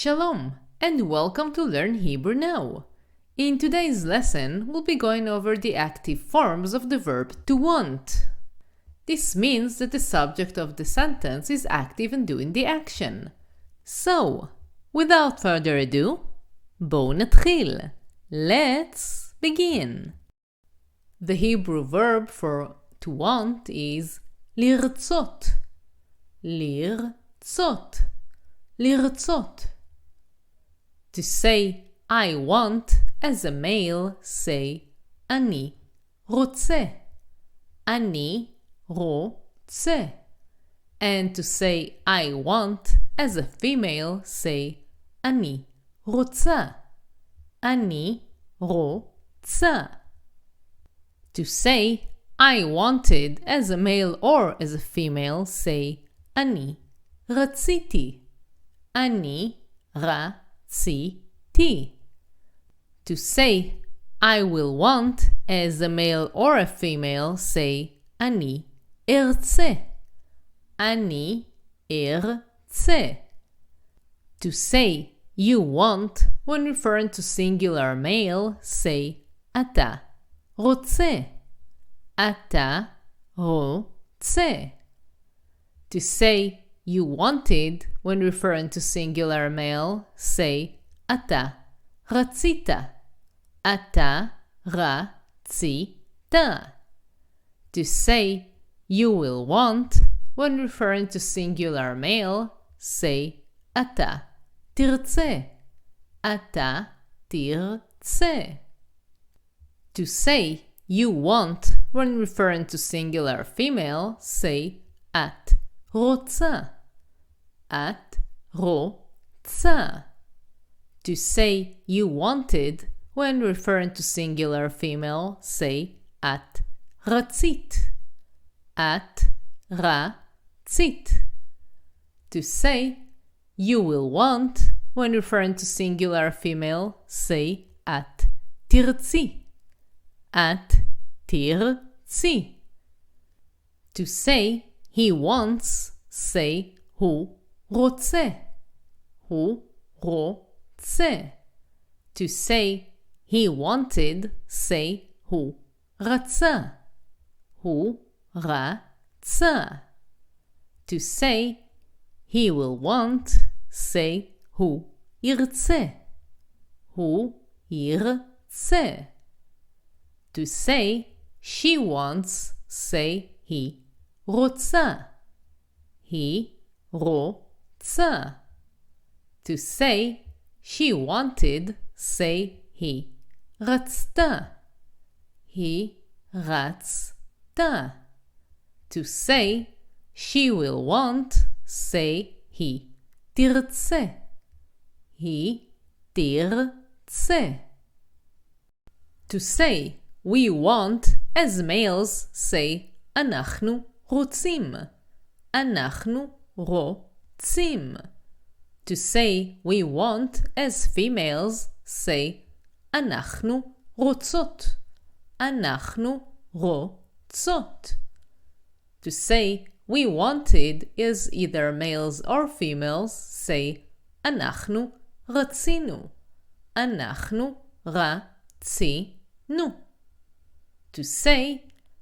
Shalom, and welcome to Learn Hebrew Now. In today's lesson, we'll be going over the active forms of the verb to want. This means that the subject of the sentence is active and doing the action. So, without further ado, בואו נתחיל. Let's begin. The Hebrew verb for to want is לרצות. לרצות. לרצות. To say I want as a male, say אני רוצה. אני רוצה. And to say I want as a female, say אני רוצה. אני רוצה. To say I wanted as a male or as a female, say אני רציתי. אני רציתי. To say I will want as a male or a female, say אני ארצה. אני ארצה. To say you want when referring to singular male, say אתה רוצה. אתה רוצה. To say you wanted when referring to singular male, say אתה רצית. אתה רצית. To say you will want when referring to singular male, say אתה תרצה. אתה תרצה. To say you want when referring to singular female, say את רוצה. את רוצה. To say you wanted when referring to singular female, say את רצית. את רצית. To say you will want when referring to singular female, say את תרצי. את תרצי. To say he wants, say הוא רוצה. הוא רוצה. To say he wanted, say הוא רצה. הוא רצה. To say he will want, say הוא ירצה. הוא ירצה. To say she wants, say היא רוצה. היא רוצה. To say she wanted, say היא רצתה. היא רצתה. To say she will want, say היא תרצה. היא תרצה. To say we want as males, say אנחנו רוצים. אנחנו רוצים. To say we want as females, say אנחנו רוצות. אנחנו רוצות. To say we wanted as either males or females, say אנחנו רצינו. אנחנו רצינו. To say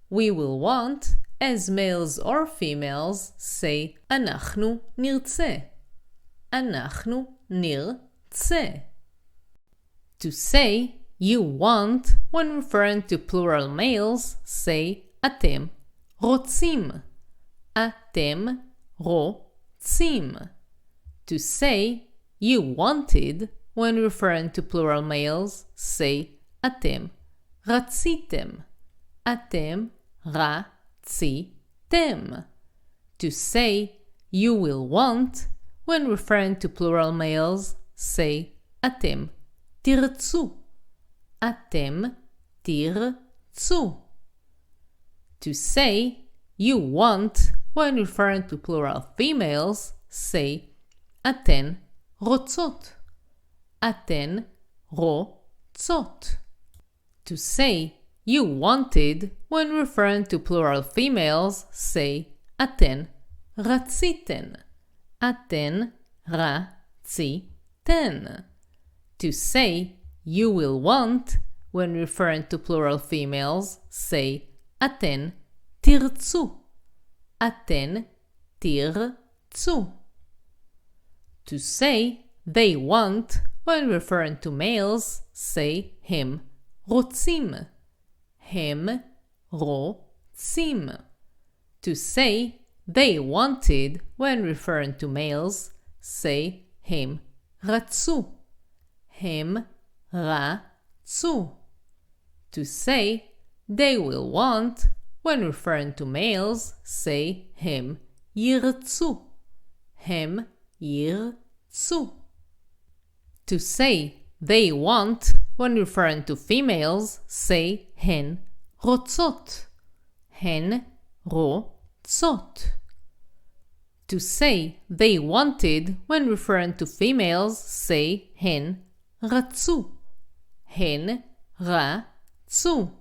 we will want as males or females, say אנחנו נרצה. אנחנו נרצה. To say you want when referring to plural males, say אתם רוצים. אתם רוצים. To say you wanted when referring to plural males, say אתם רציתם. אתם רציתם. To say you will want when referring to plural males, say אתם תרצו. אתם תרצו. To say you want when referring to plural females, say אתן רוצות. אתן רוצות. To say you wanted when referring to plural females, say אתן רציתן. אתן רציתן. ten. To say you will want, when referring to plural females, say אתן תרצו. אתן תרצו. To say they want, when referring to males, say הם רוצים. הם רוצים. To say they wanted, when referring to males, say הם רצו. הם רצו. To say they will want, when referring to males, say הם ירצו. הם ירצו. To say they want, when referring to females, say הן רוצות. הן רוצות. To say they wanted, when referring to females, say הן רצו. הן רצו.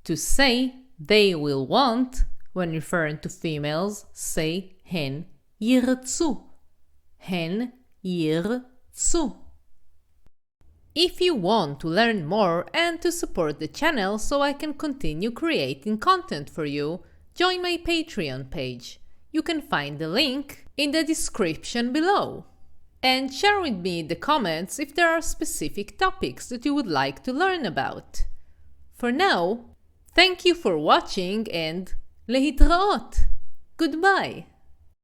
To say they will want, when referring to females, say הן ירצו. הן ירצו. If you want to learn more and to support the channel so I can continue creating content for you, join my Patreon page. You can find the link in the description below. And share with me in the comments if there are specific topics that you would like to learn about. For now, thank you for watching and להתראות. Goodbye.